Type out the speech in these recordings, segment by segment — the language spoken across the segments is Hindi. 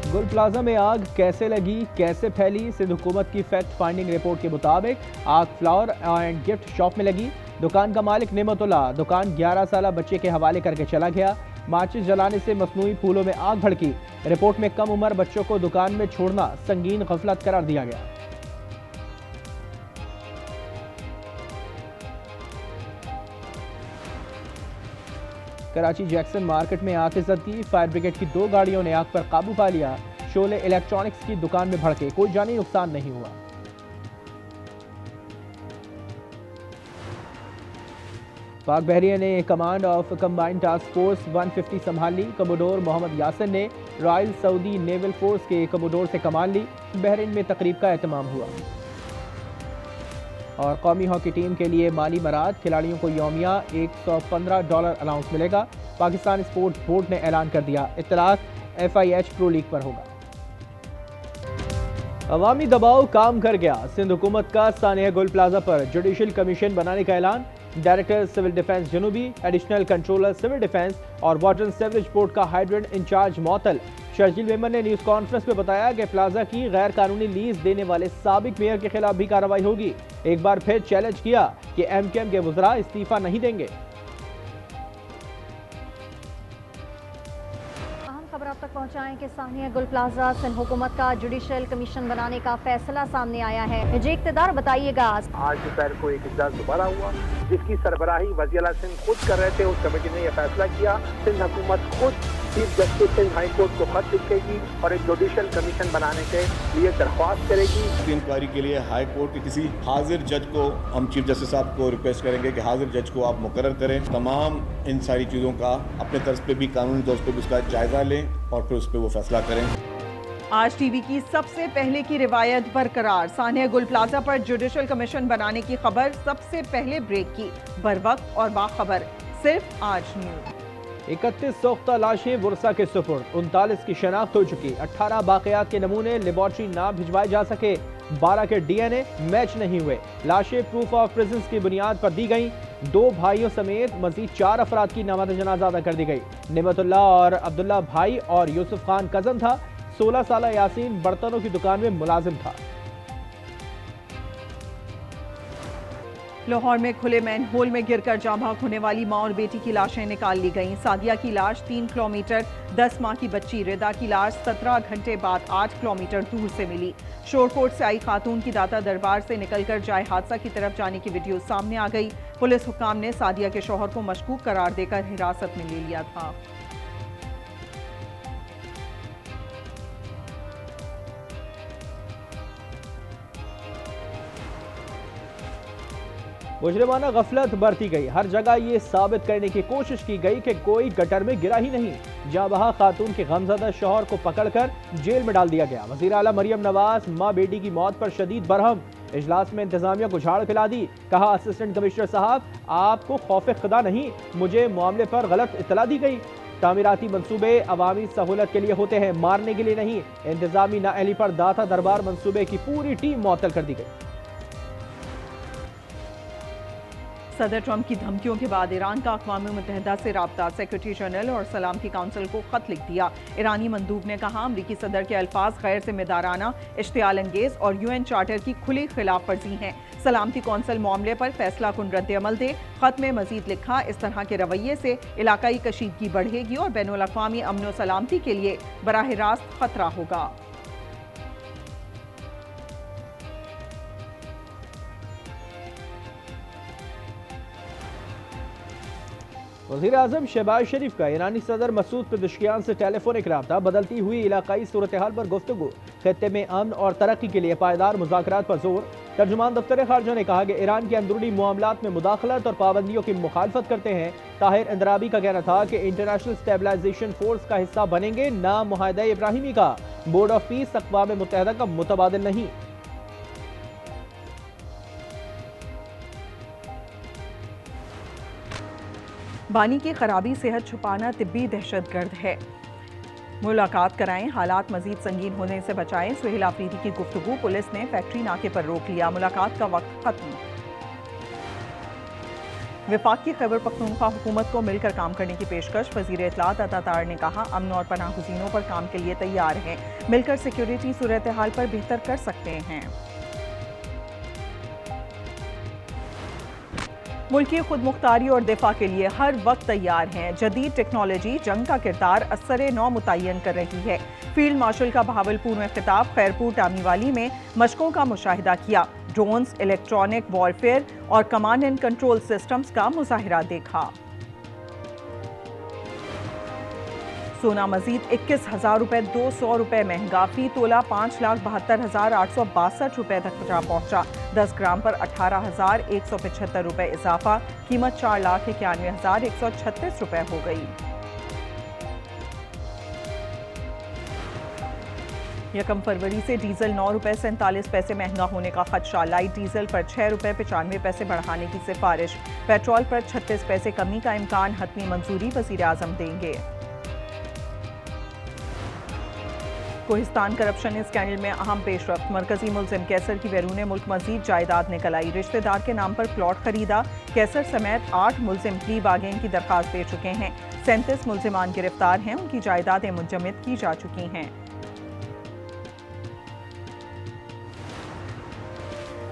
गुल प्लाजा में आग कैसे लगी, कैसे फैली? सिंध हुकूमत की फैक्ट फाइंडिंग रिपोर्ट के मुताबिक आग फ्लावर एंड गिफ्ट शॉप में लगी। दुकान का मालिक नेमतुल्ला दुकान 11 साल बच्चे के हवाले करके चला गया। माचिस जलाने से मसनूई फूलों में आग भड़की। रिपोर्ट में कम उम्र बच्चों को दुकान में छोड़ना संगीन गफलत करार दिया गया। कराची जैक्सन मार्केट में आग की ज़दगी। फायर ब्रिगेड की 2 गाड़ियों ने आग पर काबू पा लिया। शोले इलेक्ट्रॉनिक्स की दुकान में भड़के, कोई जानी नुकसान नहीं हुआ। पाक बहरिया ने command of combined task force 150 संभाल ली। कमोडोर मोहम्मद यासिन ने रॉयल सऊदी नेवल फोर्स के कमोडोर से कमान ली। बहरीन में तकरीब का एहतमाम हुआ। और कौमी हॉकी टीम के लिए माली मराद, खिलाड़ियों को यौमिया $115 अलाउंस मिलेगा। पाकिस्तान स्पोर्ट्स बोर्ड ने ऐलान कर दिया, इत्तलाक FIH प्रो लीग पर होगा। अवामी दबाव काम कर गया। सिंध हुकूमत का सानिया गुल प्लाजा पर जुडिशल कमीशन बनाने का ऐलान। डायरेक्टर सिविल डिफेंस जनूबी, एडिशनल कंट्रोलर सिविल डिफेंस और वाटर एंड सीवरेज बोर्ड का हाइड्रेंट इंचार्ज मअतल। शर्जील मेमन ने न्यूज कॉन्फ्रेंस में बताया कि प्लाजा की गैर कानूनी लीज देने वाले साबिक मेयर के खिलाफ भी कार्रवाई होगी। एक बार फिर चैलेंज किया कि MKM के वज़रा इस्तीफा नहीं देंगे। खबर आप तक पहुंचाएं कि सानिया गुल प्लाजा सिंध हुकूमत का जुडिशल कमीशन बनाने का फैसला सामने आया है। जी इक़्तिदार बताइएगा। आज दोपहर को एक इजलास दोबारा हुआ जिसकी सरबराही वज़ीर आला सिंध खुद कर रहे थे। उस कमेटी ने यह फैसला किया सिंध हुकूमत खुद chief justice Sindh high court को खत लिखेगी और एक जुडिशल कमीशन बनाने के लिए दरख्वास्त करेगी। इंक्वायरी के लिए हाई कोर्ट के किसी हाजिर जज को हम चीफ जस्टिस साहब को रिक्वेस्ट करेंगे कि हाजिर जज को आप मुकर्रर करें। तमाम इन सारी चीज़ों का अपने तर्ज पे भी कानूनी तौर पे भी उसका जायजा लें और फिर उस पर वो फैसला करें। आज टीवी की सबसे पहले की रिवायत बरकरार। सानिया गुल प्लाजा पर जुडिशल कमीशन बनाने की खबर सबसे पहले ब्रेक की, बरवक्त और बाखबर, सिर्फ आज न्यूज। 31 सोख्ता लाशें वर्सा के सुपुर्द, 39 की शनाख्त हो चुकी। 18 बाक़ियात के नमूने लेबॉर्ट्री ना भिजवाए जा सके। 12 के DNA मैच नहीं हुए। लाशें प्रूफ ऑफ प्रेजेंस की बुनियाद पर दी गई। 2 भाइयों समेत मजीद 4 अफराद की नमाज़ जनाजा अदा कर दी गई। नेमतुल्ला और अब्दुल्ला भाई और यूसुफ खान कजन था। 16 साल यासीन बर्तनों की दुकान में मुलाजिम था। लाहौर में खुले मैन होल में गिरकर जाँ भाग होने वाली मां और बेटी की लाशें निकाल ली गईं। सादिया की लाश 3 किलोमीटर, 10 माह की बच्ची रिदा की लाश 17 घंटे बाद 8 किलोमीटर दूर से मिली। शोरकोट से आई खातून की दाता दरबार से निकलकर जाए हादसा की तरफ जाने की वीडियो सामने आ गई। पुलिस हुक्काम ने सादिया के शौहर को मशकूक करार देकर हिरासत में ले लिया था। मुजरिमाना गफलत बरती गई। हर जगह ये साबित करने की कोशिश की गई कि कोई गटर में गिरा ही नहीं। जहां बहा खातून के गमजदा शौहर को पकड़कर जेल में डाल दिया गया। वज़ीर आला मरियम नवाज मां बेटी की मौत पर शदीद बरहम। इजलास में इंतजामिया को झाड़ खिला दी। कहा, असिस्टेंट कमिश्नर साहब आपको खौफ खुदा नहीं, मुझे मामले पर गलत इत्तला दी गई। तामीराती मंसूबे अवामी सहूलत के लिए होते हैं, मारने के लिए नहीं। इंतजामी नाअहली पर दाता दरबार मंसूबे की पूरी टीम मुअत्तल कर दी गई। सदर ट्रंप की धमकियों के बाद ईरान का अक़वाम मुत्तहिदा से राब्ता। सेक्रेटरी जनरल और सलामती काउंसिल को खत लिख दिया। ईरानी मंदूब ने कहा, अमरीकी सदर के अल्फाज गैर जिम्मेदाराना, इश्तियाल अंगेज और UN चार्टर की खुली खिलाफ वर्जी हैं। सलामती कौंसिल मामले पर फैसला कुन रद्द अमल दे। खत में मजीद लिखा, इस तरह के रवैये से इलाकाई कशीदगी बढ़ेगी और बैनुल अक़वामी अमन व सलामती के लिए बराह रास्त खतरा होगा। वज़ीर आज़म शहबाज शरीफ का ईरानी सदर मसूद पेज़ेश्कियान से टेलीफोनिक रब्ता। बदलती हुई इलाकाई सूरत हाल पर गुफ्तगू। खित्ते में अमन और तरक्की के लिए पायदार मुज़ाकरात पर जोर। तर्जुमान दफ्तर खारजा ने कहा कि ईरान के अंदरूनी मामलात में मुदाखलत और पाबंदियों की मुखालफत करते हैं। ताहिर इंदराबी का कहना था कि इंटरनेशनल स्टेबलाइजेशन फोर्स का हिस्सा बनेंगे, ना मुआहदा इब्राहिमी का। बोर्ड ऑफ पीस अक़वाम मुत्तहिदा का मुतबादिल नहीं। बानी की खराबी सेहत छुपाना तिब्बी दहशतगर्द है। मुलाकात कराएं, हालात मजीद संगीन होने से बचाएं। सुहेल आफरीदी की गुफ्तगू। पुलिस ने फैक्ट्री नाके पर रोक लिया। मुलाकात का वक्त खत्म। वफाकी खैबर पख्तूनख्वा हुकूमत को मिलकर काम करने की पेशकश। वज़ीर इत्तलात अता तार ने कहा, अमन और पनाह गुज़ीनों पर काम के लिए तैयार हैं, मिलकर सिक्योरिटी सूरत हाल पर बेहतर कर सकते हैं। मुल्की खुद मुख्तारी और दिफा के लिए हर वक्त तैयार हैं। जदीद टेक्नोलॉजी जंग का किरदार असर नौ मुतय्यन कर रही है। फील्ड मार्शल का बहावलपुर में खिताब, खैरपुर टामीवाली में मशकों का मुशाहिदा किया। ड्रोन्स, इलेक्ट्रॉनिक वॉरफेयर और कमांड एंड कंट्रोल सिस्टम्स का मुजाहिरा देखा। सोना मजीद 21,000 रुपए 200 रुपए महंगा, फी तोला 5,72,862 रुपए तक पहुंचा। 10 ग्राम पर 18,175 रुपए इजाफा, कीमत 4,91,136 रुपए हो गई। 1 फरवरी से डीजल 9 रुपए 47 पैसे महंगा होने का खदशा। लाइट डीजल पर 6 रुपए 95 पैसे बढ़ाने की सिफारिश। पेट्रोल पर 36 पैसे कमी का इम्कान, हतमी मंजूरी वज़ीर आज़म देंगे। कोहिस्तान करप्शन स्कैंडल में अहम पेशरफ्त, मरकजी मुल्जिम कैसर की बैरून मुल्क मजीद जायदाद निकल आई। रिश्तेदार के नाम पर प्लॉट खरीदा। कैसर समेत 8 मुल्जिम प्ली बागेन की दरखास्त दे चुके हैं। 37 मुल्जिमान गिरफ्तार हैं, उनकी जायदादें मुंजमद की जा चुकी हैं।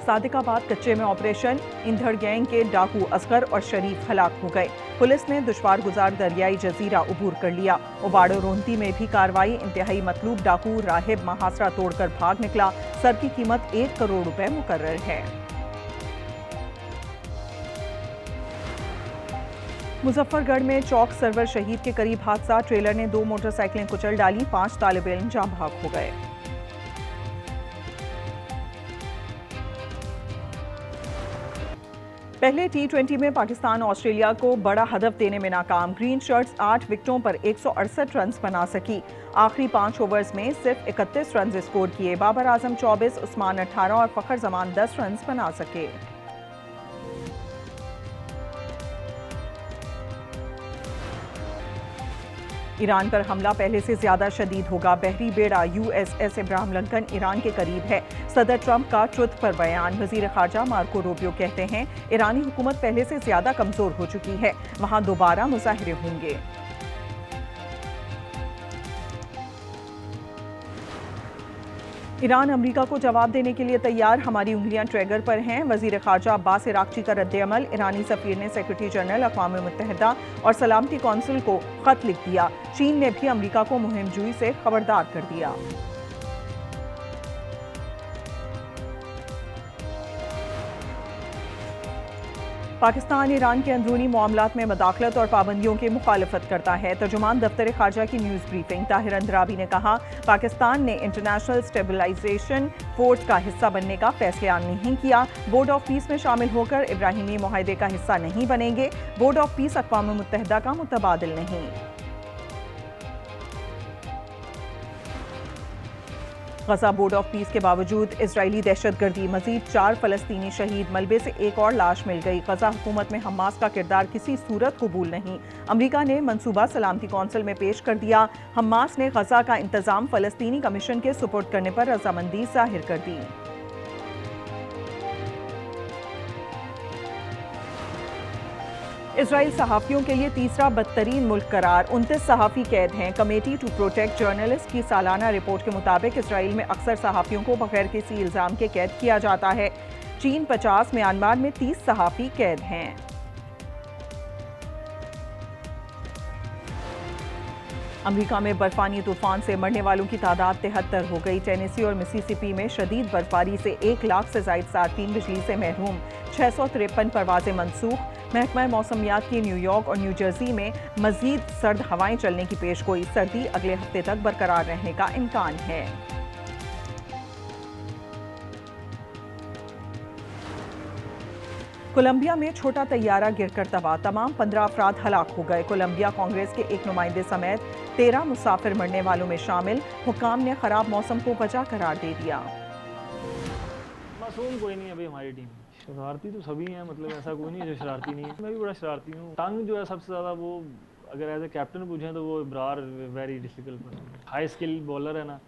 सादिकाबाद कच्चे में ऑपरेशन, इंधड़ गैंग के डाकू असगर और शरीफ हलाक हो गए। पुलिस ने दुश्वार गुजार दरियाई जजीरा उबूर कर लिया। उबाड़ो रोंती में भी कार्रवाई, इंतहाई मतलूब डाकू राहिब महासरा तोड़कर भाग निकला। सर की कीमत 1 करोड़ रुपए मुकर्रर है। मुजफ्फरगढ़ में चौक सरवर शहीद के करीब हादसा, ट्रेलर ने 2 मोटरसाइकिलें कुचल डाली, 5 तालिब इल्म जाँ भाग हो गए। पहले T20 में पाकिस्तान ऑस्ट्रेलिया को बड़ा हदफ देने में नाकाम। ग्रीन शर्ट्स 8 विकेटों पर 168 रन बना सकी। आखिरी 5 ओवर्स में सिर्फ 31 रन स्कोर किए। बाबर आजम 24, उस्मान 18 और फखर जमान 10 रन बना सके। ईरान पर हमला पहले से ज्यादा शदीद होगा। बहरी बेड़ा USS इब्राहिम लिंकन ईरान के करीब है। सदर ट्रंप का ट्रुथ पर बयान। वजीर खारजा मार्को रूबियो कहते हैं, ईरानी हुकूमत पहले से ज्यादा कमजोर हो चुकी है, वहां दोबारा मुजाहिरे होंगे। ईरान अमेरिका को जवाब देने के लिए तैयार, हमारी उंगलियां ट्रैगर पर हैं। वजीर खारजा अब्बास इराक्ची का रद्द-ए-अमल। ईरानी सफीर ने सेक्रेटरी जनरल अक़वाम मुत्तहिदा और सलामती कौंसिल को खत लिख दिया। चीन ने भी अमेरिका को मुहिमजूई से खबरदार कर दिया। पाकिस्तान ईरान के अंदरूनी मामलात में मदाखलत और पाबंदियों की मुखालफत करता है। तर्जुमान दफ्तर खारजा की न्यूज़ ब्रीफिंग। ताहिर अंद्राबी ने कहा, पाकिस्तान ने इंटरनेशनल स्टेबलाइजेशन फोर्स का हिस्सा बनने का फैसला नहीं किया। बोर्ड ऑफ पीस में शामिल होकर इब्राहिमी मुआहदे का हिस्सा नहीं बनेंगे। बोर्ड ऑफ पीस अक़वाम मुत्तहिदा का मुतबादिल नहीं। गजा बोर्ड ऑफ पीस के बावजूद इजरायली दहशतगर्दी, मजीद 4 फलस्तीनी शहीद, मलबे से एक और लाश मिल गई। गजा हुकूमत में हमास का किरदार किसी सूरत कबूल नहीं। अमरीका ने मंसूबा सलामती कौंसिल में पेश कर दिया। हमास ने गजा का इंतजाम फलस्तीनी कमीशन के सुपुर्द करने पर रजामंदी जाहिर कर दी। इजराइल सहाफ़ियों के लिए तीसरा बदतरीन मुल्क करार। 29 सहाफ़ी कैद हैं। कमेटी टू प्रोटेक्ट जर्नलिस्ट की सालाना रिपोर्ट के मुताबिक इजराइल में अक्सर सहाफ़ियों को बगैर किसी इल्ज़ाम के कैद किया जाता है। चीन 50, म्यांमार में 30 सहाफ़ी कैद हैं। अमेरिका में बर्फानी तूफान से मरने वालों की तादाद 73 हो गई। टेनेसी और मिसिसिपी में शदीद बर्फबारी से 1 लाख से ज़ायद सार्फिन बिजली से महरूम। 653 परवाजें मनसूख। महकमा मौसमियात की न्यूयॉर्क और न्यू जर्सी में मजीद सर्द हवाएं चलने की पेशगोई। सर्दी अगले हफ्ते तक बरकरार रहने का इम्कान है। कोलंबिया में छोटा तैयारा गिरकर तबाह, तमाम 15 अफराद हलाक हो गए। कोलंबिया कांग्रेस के एक नुमाइंदे समेत 13 मुसाफिर मरने वालों में शामिल। हुक्काम ने खराब मौसम को वजह करार दे दिया। मासूम कोई नहीं है भाई हमारी टीम, शरारती तो सभी हैं, मतलब ऐसा कोई नहीं है जो शरारती नहीं है। मैं भी बड़ा शरारती हूँ। तंग जो है सबसे ज़्यादा वो अगर एज ए कैप्टन पूछें तो वो Ibrar very difficult person, high skill bowler है ना,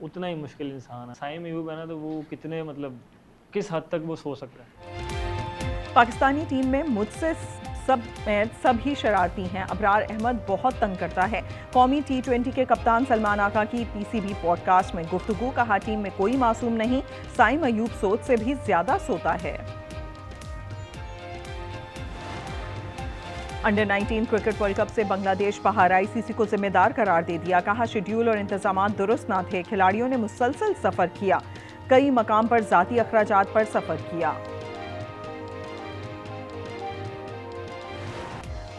उतना ही मुश्किल इंसान है। साइम अयूब है ना, तो वो कितने मतलब किस हद तक वो सो सकता है। पाकिस्तानी टीम में मुझसे सब ही शरारती हैं। अबरार अहमद बहुत तंग करता है। कौमी T20 के कप्तान सलमान आका की PCB पॉडकास्ट में गुफ्तगू, कहा टीम में कोई मासूम नहीं, साइम अयूब सोच से भी ज्यादा सोता है। अंडर 19 क्रिकेट वर्ल्ड कप से बांग्लादेश बाहर, ICC को जिम्मेदार करार दे दिया। कहा शेड्यूल और इंतजाम दुरुस्त न थे, खिलाड़ियों ने मुसलसल सफर किया, कई मकाम पर जाती अखराजात पर सफर किया।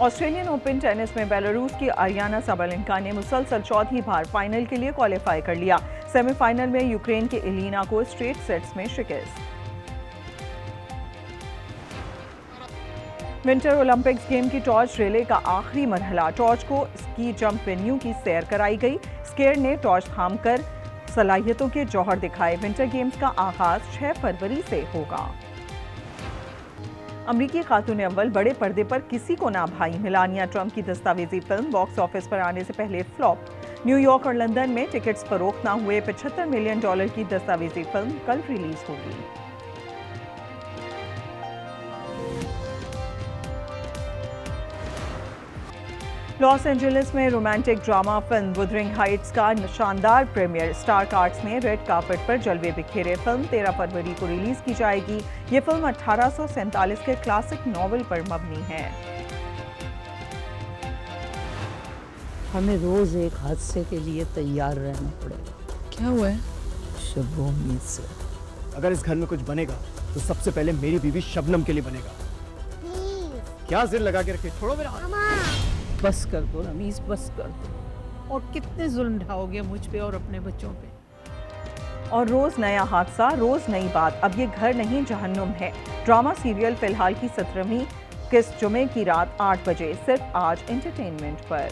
ऑस्ट्रेलियन ओपन टेनिस में बेलारूस की आरियाना साबालेंका ने मुसलसल चौथी बार फाइनल के लिए क्वालिफाई कर लिया। सेमीफाइनल में यूक्रेन के एलिना को स्ट्रेट सेट्स में शिकस्त। विंटर ओलंपिक्स गेम की टॉर्च रिले का आखिरी मरहला, टॉर्च को स्की जंप वेन्यू की सैर कराई गई। स्केयर ने टॉर्च थामकर सलाहियतों के जौहर दिखाए। विंटर गेम्स का आगाज 6 फरवरी से होगा। अमरीकी खातून अव्वल बड़े पर्दे पर किसी को ना भाई, मेलानिया ट्रंप की दस्तावेजी फिल्म बॉक्स ऑफिस पर आने से पहले फ्लॉप। न्यूयॉर्क और लंदन में टिकट्स फरोख्त न हुए। $75 मिलियन की दस्तावेजी फिल्म कल रिलीज होगी। लॉस एंजलिस में romantic drama film Wuthering Heights का शानदार प्रीमियर, स्टार कास्ट ने रेड कार्पेट पर जलवे बिखेरे। फिल्म 13 फरवरी को रिलीज की जाएगी। ये फिल्म 1847 के क्लासिक नॉवेल पर मबनी है। हमें रोज एक हादसे के लिए तैयार रहना पड़ेगा। क्या हुआ है? शब उम्मीद से। अगर इस घर में कुछ बनेगा तो सबसे पहले मेरी बीवी शबनम के लिए बनेगा। क्या जिद लगा के रखे, छोड़ो मेरा हाथ। बस कर दो रमीज, बस कर दो। और कितने जुल्म ढाओगे मुझ पे और अपने बच्चों पे। और रोज नया हादसा, रोज नई बात। अब ये घर नहीं जहन्नुम है। ड्रामा सीरियल फिलहाल की 17वीं किस्त जुमे की रात 8 बजे, सिर्फ आज एंटरटेनमेंट पर।